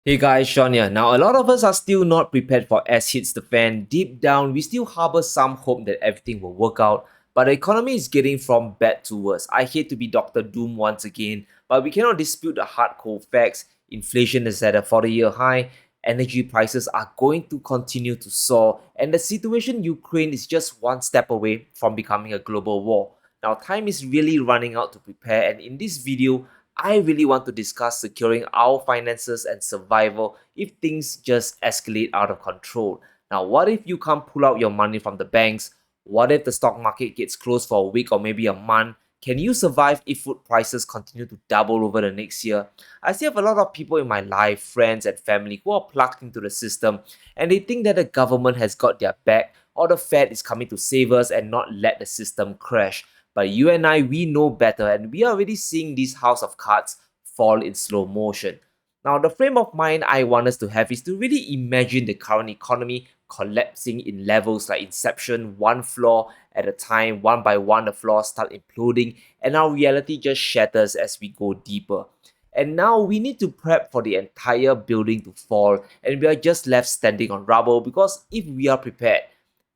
Hey guys, Sean here. Now, a lot of us are still not prepared for S hits the fan. Deep down, we still harbor some hope that everything will work out, but the economy is getting from bad to worse. I hate to be Dr. Doom once again, but we cannot dispute the hardcore facts. Inflation is at a 40-year high, energy prices are going to continue to soar, and the situation in Ukraine is just one step away from becoming a global war. Now, time is really running out to prepare, and in this video, I really want to discuss securing our finances and survival if things just escalate out of control. Now, what if you can't pull out your money from the banks? What if the stock market gets closed for a week or maybe a month? Can you survive if food prices continue to double over the next year? I still have a lot of people in my life, friends and family, who are plugged into the system and they think that the government has got their back or the Fed is coming to save us and not let the system crash. But you and I, we know better, and we are already seeing this house of cards fall in slow motion. Now, the frame of mind I want us to have is to really imagine the current economy collapsing in levels like inception, one floor at a time, one by one, the floors start imploding, and our reality just shatters as we go deeper. And now we need to prep for the entire building to fall, and we are just left standing on rubble because if we are prepared,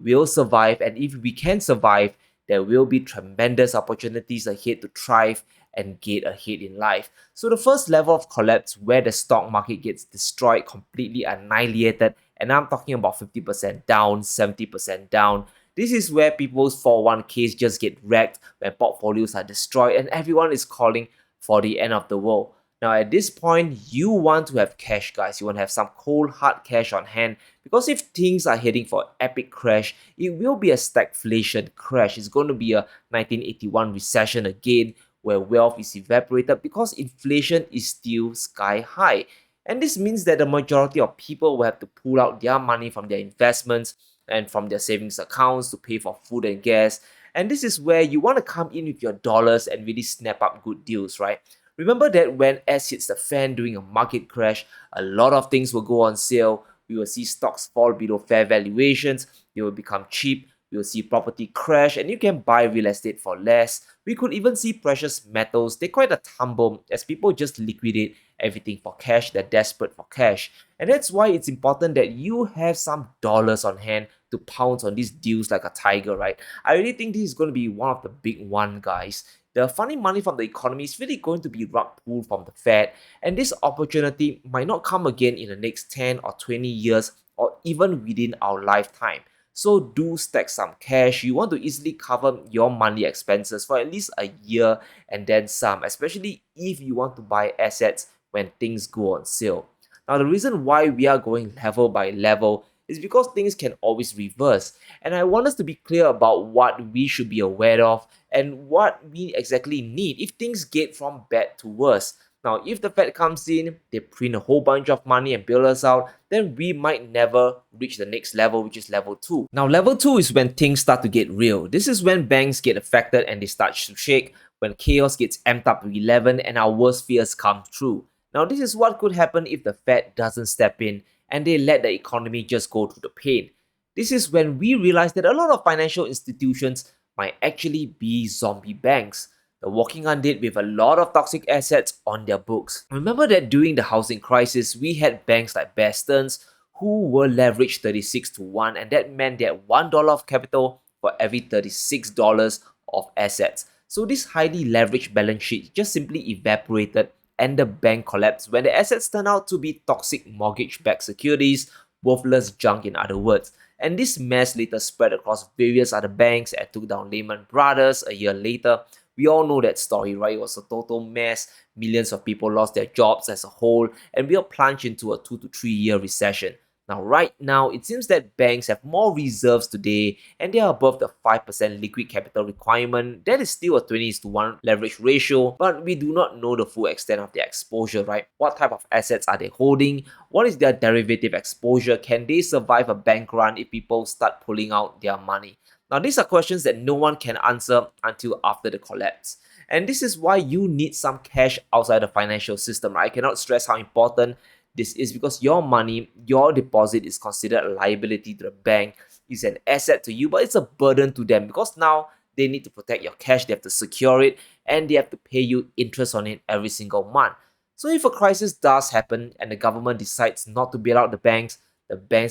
we'll survive, and if we can survive, there will be tremendous opportunities ahead to thrive and get ahead in life. So the first level of collapse where the stock market gets destroyed, completely annihilated, and I'm talking about 50% down, 70% down. This is where people's 401ks just get wrecked when portfolios are destroyed and everyone is calling for the end of the world. Now, at this point, you want to have cash, guys. You want to have some cold, hard cash on hand because if things are heading for epic crash, it will be a stagflation crash. It's going to be a 1981 recession again where wealth is evaporated because inflation is still sky high. And this means that the majority of people will have to pull out their money from their investments and from their savings accounts to pay for food and gas. And this is where you want to come in with your dollars and really snap up good deals, right? Remember that when S hits the fan during a market crash, a lot of things will go on sale. We will see stocks fall below fair valuations, they will become cheap, we will see property crash, and you can buy real estate for less. We could even see precious metals take quite a tumble as people just liquidate everything for cash, they're desperate for cash. And that's why it's important that you have some dollars on hand to pounce on these deals like a tiger, right? I really think this is going to be one of the big one, guys. The funny money from the economy is really going to be rug pulled from the Fed, and this opportunity might not come again in the next 10 or 20 years or even within our lifetime. So do stack some cash. You want to easily cover your monthly expenses for at least a year and then some, especially if you want to buy assets when things go on sale. Now, the reason why we are going level by level is because things can always reverse. And I want us to be clear about what we should be aware of and what we exactly need if things get from bad to worse. Now, if the Fed comes in, they print a whole bunch of money and bail us out, then we might never reach the next level, which is level 2. Now, level 2 is when things start to get real. This is when banks get affected and they start to shake, when chaos gets amped up to 11 and our worst fears come true. Now, this is what could happen if the Fed doesn't step in and they let the economy just go through the pain. This is when we realize that a lot of financial institutions might actually be zombie banks. They're walking undead with a lot of toxic assets on their books. Remember that during the housing crisis, we had banks like Bear Stearns who were leveraged 36 to 1, and that meant they had $1 of capital for every $36 of assets. So this highly leveraged balance sheet just simply evaporated and the bank collapsed when the assets turned out to be toxic mortgage-backed securities, worthless junk in other words. And this mess later spread across various other banks and took down Lehman Brothers a year later. We all know that story, right? It was a total mess. Millions of people lost their jobs as a whole, and we are plunged into a 2 to 3 year recession. Now, right now, it seems that banks have more reserves today and they are above the 5% liquid capital requirement. That is still a 20 to 1 leverage ratio, but we do not know the full extent of their exposure, right? What type of assets are they holding? What is their derivative exposure? Can they survive a bank run if people start pulling out their money? Now, these are questions that no one can answer until after the collapse. And this is why you need some cash outside the financial system, right? I cannot stress how important this is because your money, your deposit is considered a liability to the bank. It's an asset to you, but it's a burden to them because now they need to protect your cash, they have to secure it, and they have to pay you interest on it every single month. So if a crisis does happen and the government decides not to bail out the banks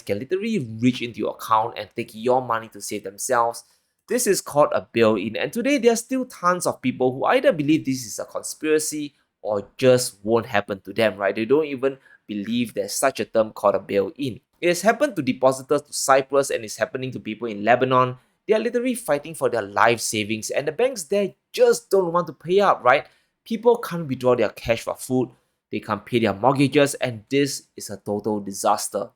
can literally reach into your account and take your money to save themselves. This is called a bail-in, and today there are still tons of people who either believe this is a conspiracy or just won't happen to them, right? They don't even believe there's such a term called a bail-in. It has happened to depositors to Cyprus and it's happening to people in Lebanon. They are literally fighting for their life savings and the banks there just don't want to pay up, right? People can't withdraw their cash for food, they can't pay their mortgages, and this is a total disaster.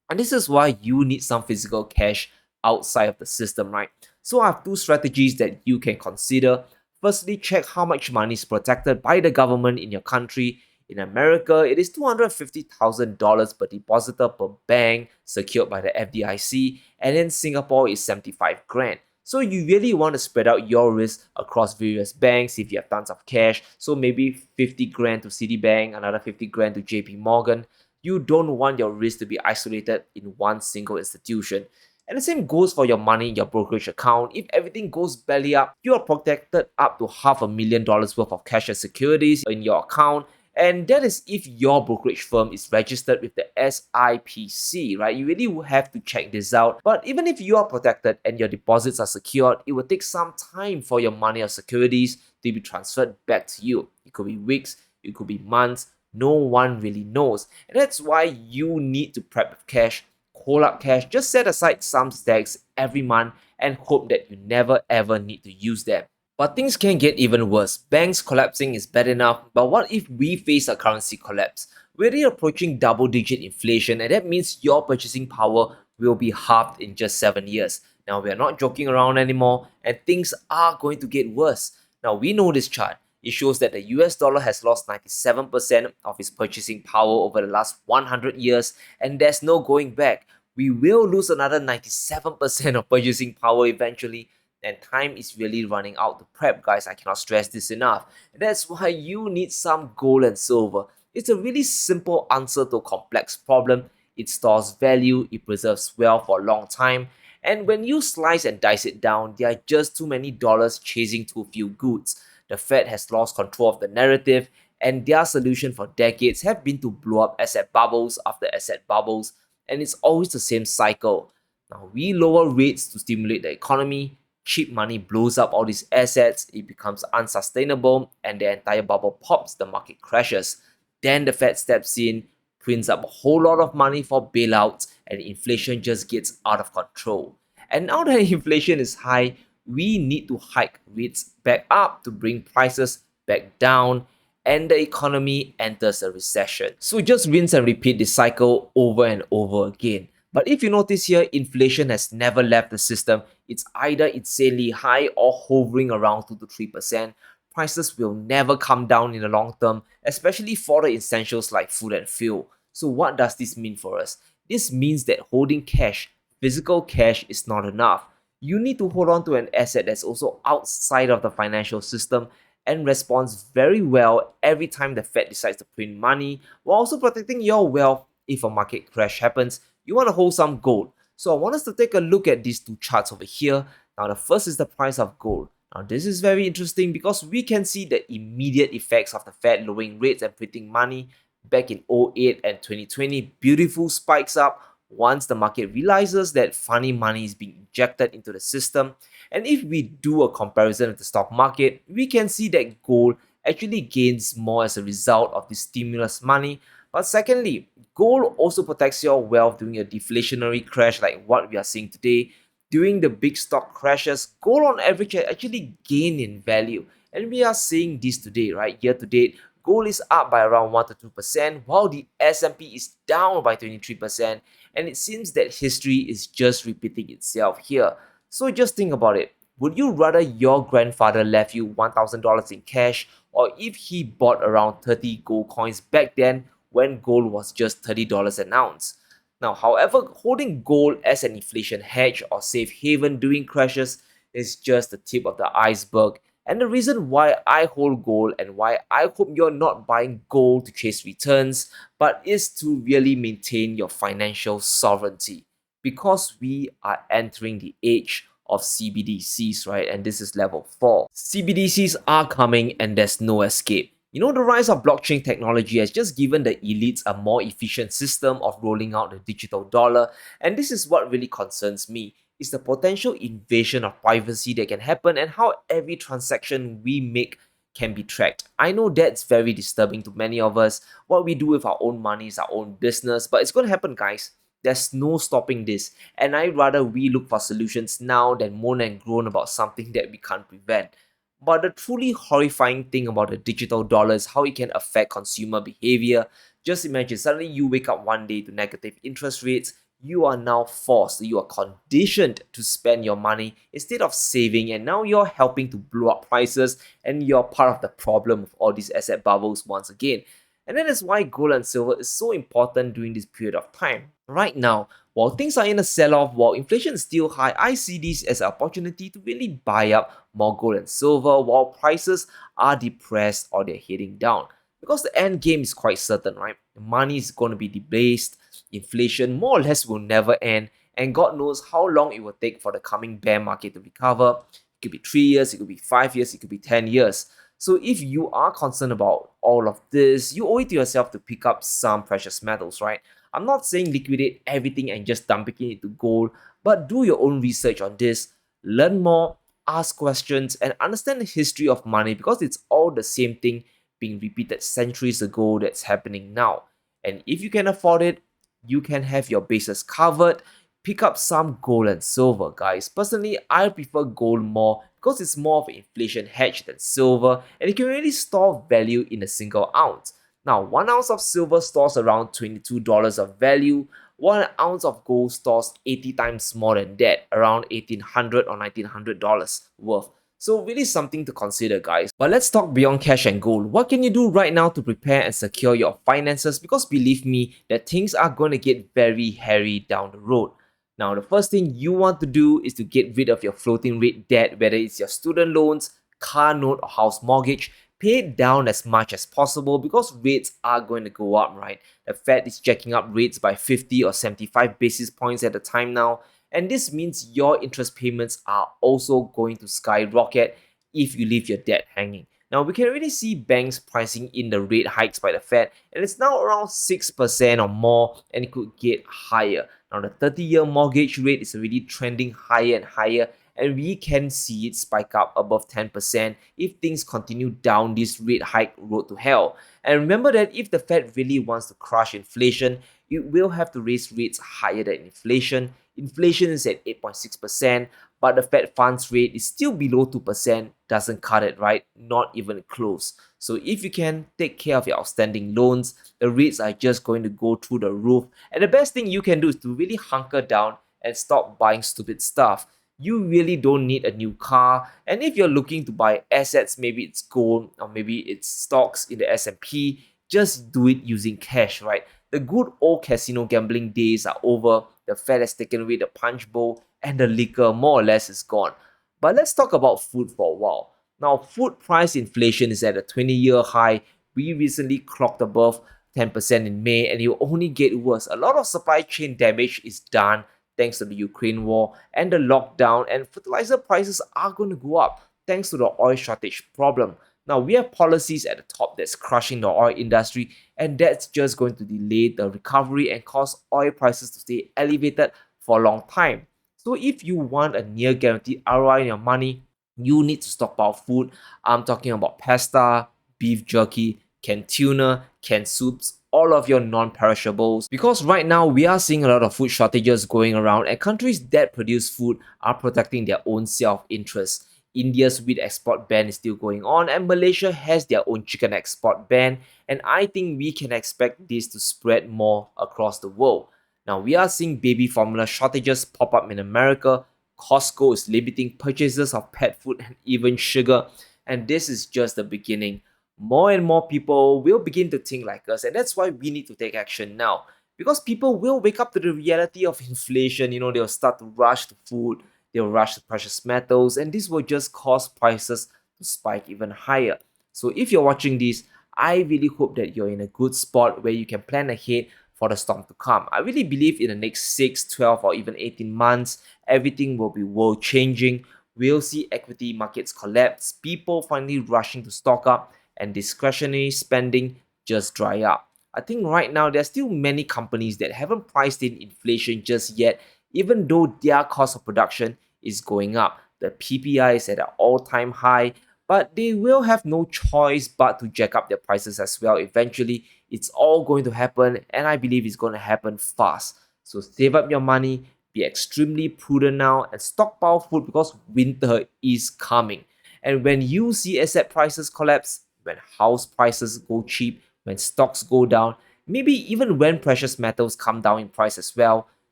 And this is why you need some physical cash outside of the system, right? So I have two strategies that you can consider. Firstly, check how much money is protected by the government in your country. In America, it is $250,000 per depositor per bank secured by the FDIC, and in Singapore is 75 grand. So you really want to spread out your risk across various banks if you have tons of cash. So maybe 50 grand to Citibank, another 50 grand to JP Morgan. You don't want your risk to be isolated in one single institution. And the same goes for your money in your brokerage account. If everything goes belly up, you are protected up to $500,000 worth of cash and securities in your account. And that is if your brokerage firm is registered with the SIPC, right? You really will have to check this out. But even if you are protected and your deposits are secured, it will take some time for your money or securities to be transferred back to you. It could be weeks, it could be months. No one really knows. And that's why you need to prep with cash, hold up cash, just set aside some stacks every month and hope that you never ever need to use them. But things can get even worse. Banks collapsing is bad enough, but what if we face a currency collapse? We're already approaching double-digit inflation, and that means your purchasing power will be halved in just 7 years. Now, we are not joking around anymore, and things are going to get worse. Now, we know this chart. It shows that the US dollar has lost 97% of its purchasing power over the last 100 years, and there's no going back. We will lose another 97% of purchasing power eventually, and time is really running out to prep, guys. I cannot stress this enough. That's why you need some gold and silver. It's a really simple answer to a complex problem. It stores value, it preserves wealth for a long time, and when you slice and dice it down, there are just too many dollars chasing too few goods. The Fed has lost control of the narrative, and their solution for decades have been to blow up asset bubbles after asset bubbles, and it's always the same cycle. Now, we lower rates to stimulate the economy, cheap money blows up all these assets, it becomes unsustainable, and the entire bubble pops, the market crashes. Then the Fed steps in, prints up a whole lot of money for bailouts, and inflation just gets out of control. And now that inflation is high, we need to hike rates back up to bring prices back down, and the economy enters a recession. So just rinse and repeat this cycle over and over again. But if you notice here, inflation has never left the system. It's either insanely high or hovering around 2 to 3%. Prices will never come down in the long term, especially for the essentials like food and fuel. So what does this mean for us? This means that holding cash, physical cash, is not enough. You need to hold on to an asset that's also outside of the financial system and responds very well every time the Fed decides to print money, while also protecting your wealth if a market crash happens. You want to hold some gold. So I want us to take a look at these two charts over here. Now the first is the price of gold. Now this is very interesting because we can see the immediate effects of the Fed lowering rates and printing money back in 2008 and 2020. Beautiful spikes up once the market realizes that funny money is being injected into the system. And if we do a comparison with the stock market, we can see that gold actually gains more as a result of the stimulus money. But secondly, gold also protects your wealth during a deflationary crash like what we are seeing today. During the big stock crashes, gold on average actually gain in value. And we are seeing this today, right? Year to date, gold is up by around 1 to 2%, while the S&P is down by 23%. And it seems that history is just repeating itself here. So just think about it. Would you rather your grandfather left you $1,000 in cash, or if he bought around 30 gold coins back then when gold was just $30 an ounce? Now, however, holding gold as an inflation hedge or safe haven during crashes is just the tip of the iceberg. And the reason why I hold gold and why I hope you're not buying gold to chase returns, but is to really maintain your financial sovereignty. Because we are entering the age of CBDCs, right? And this is level 4. CBDCs are coming and there's no escape. The rise of blockchain technology has just given the elites a more efficient system of rolling out the digital dollar, and this is what really concerns me is the potential invasion of privacy that can happen and how every transaction we make can be tracked. I know that's very disturbing to many of us. What we do with our own money is our own business, but it's going to happen, guys. There's no stopping this, and I'd rather we look for solutions now than moan and groan about something that we can't prevent. But the truly horrifying thing about the digital dollar is how it can affect consumer behavior. Just imagine suddenly you wake up one day to negative interest rates. You are now forced, you are conditioned to spend your money instead of saving, and now you're helping to blow up prices, and you're part of the problem of all these asset bubbles once again. And that is why gold and silver is so important during this period of time. Right now, while things are in a sell-off, while inflation is still high, I see this as an opportunity to really buy up more gold and silver while prices are depressed or they're heading down. Because the end game is quite certain, right? The money is going to be debased, inflation more or less will never end, and God knows how long it will take for the coming bear market to recover. It could be 3 years, it could be 5 years, it could be 10 years. So if you are concerned about all of this, you owe it to yourself to pick up some precious metals, right? I'm not saying liquidate everything and just dumping it into gold, but do your own research on this, learn more, ask questions, and understand the history of money because it's all the same thing being repeated centuries ago that's happening now. And if you can afford it, you can have your bases covered. Pick up some gold and silver, guys. Personally, I prefer gold more because it's more of an inflation hedge than silver, and it can really store value in a single ounce. Now, 1 ounce of silver stores around $22 of value. 1 ounce of gold stores 80 times more than that, around $1,800 or $1,900 worth. So really something to consider, guys. But let's talk beyond cash and gold. What can you do right now to prepare and secure your finances? Because believe me, that things are going to get very hairy down the road. Now, the first thing you want to do is to get rid of your floating rate debt, whether it's your student loans, car note, or house mortgage. Pay it down as much as possible because rates are going to go up, right? The Fed is jacking up rates by 50 or 75 basis points at a time now, and this means your interest payments are also going to skyrocket if you leave your debt hanging. Now, we can already see banks pricing in the rate hikes by the Fed, and it's now around 6% or more, and it could get higher. Now, the 30-year mortgage rate is already trending higher and higher, and we can see it spike up above 10% if things continue down this rate hike road to hell. And remember that if the Fed really wants to crush inflation, it will have to raise rates higher than inflation. Inflation is at 8.6%, but the Fed funds rate is still below 2%. Doesn't cut it, right? Not even close. So if you can take care of your outstanding loans, the rates are just going to go through the roof. And the best thing you can do is to really hunker down and stop buying stupid stuff. You really don't need a new car, and if you're looking to buy assets, maybe it's gold or maybe it's stocks in the S&P, just do it using cash, right? The good old casino gambling days are over. The Fed has taken away the punch bowl and the liquor more or less is gone. But let's talk about food for a while. Now, food price inflation is at a 20-year high. We recently clocked above 10% in May, and it will only get worse. A lot of supply chain damage is done thanks to the Ukraine war and the lockdown, and fertilizer prices are going to go up thanks to the oil shortage problem. Now, we have policies at the top that's crushing the oil industry, and that's just going to delay the recovery and cause oil prices to stay elevated for a long time. So, if you want a near guaranteed ROI on your money, you need to stockpile food. I'm talking about pasta, beef jerky, canned tuna, canned soups, all of your non-perishables, because right now we are seeing a lot of food shortages going around, and countries that produce food are protecting their own self-interest. India's wheat export ban is still going on, and Malaysia has their own chicken export ban, and I think we can expect this to spread more across the world. Now, we are seeing baby formula shortages pop up in America. Costco is limiting purchases of pet food and even sugar, and this is just the beginning. More and more people will begin to think like us, and that's why we need to take action now. Because people will wake up to the reality of inflation. They'll start to rush to food, they'll rush to precious metals, and this will just cause prices to spike even higher. So if you're watching this, I really hope that you're in a good spot where you can plan ahead for the storm to come. I really believe in the next 6, 12, or even 18 months, everything will be world changing. We'll see equity markets collapse, people finally rushing to stock up, and discretionary spending just dry up. I think right now there's still many companies that haven't priced in inflation just yet, even though their cost of production is going up. The PPI is at an all-time high, but they will have no choice but to jack up their prices as well. Eventually, it's all going to happen, and I believe it's going to happen fast. So save up your money, be extremely prudent now, and stockpile food because winter is coming. And when you see asset prices collapse, when house prices go cheap, when stocks go down, maybe even when precious metals come down in price as well,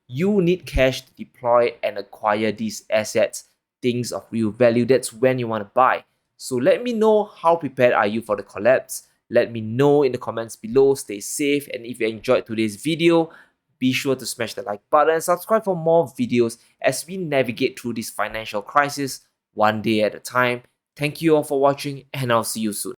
you need cash to deploy and acquire these assets, things of real value. That's when you want to buy. So let me know how prepared are you for the collapse. Let me know in the comments below. Stay safe, and if you enjoyed today's video, be sure to smash the like button and subscribe for more videos as we navigate through this financial crisis one day at a time. Thank you all for watching, and I'll see you soon.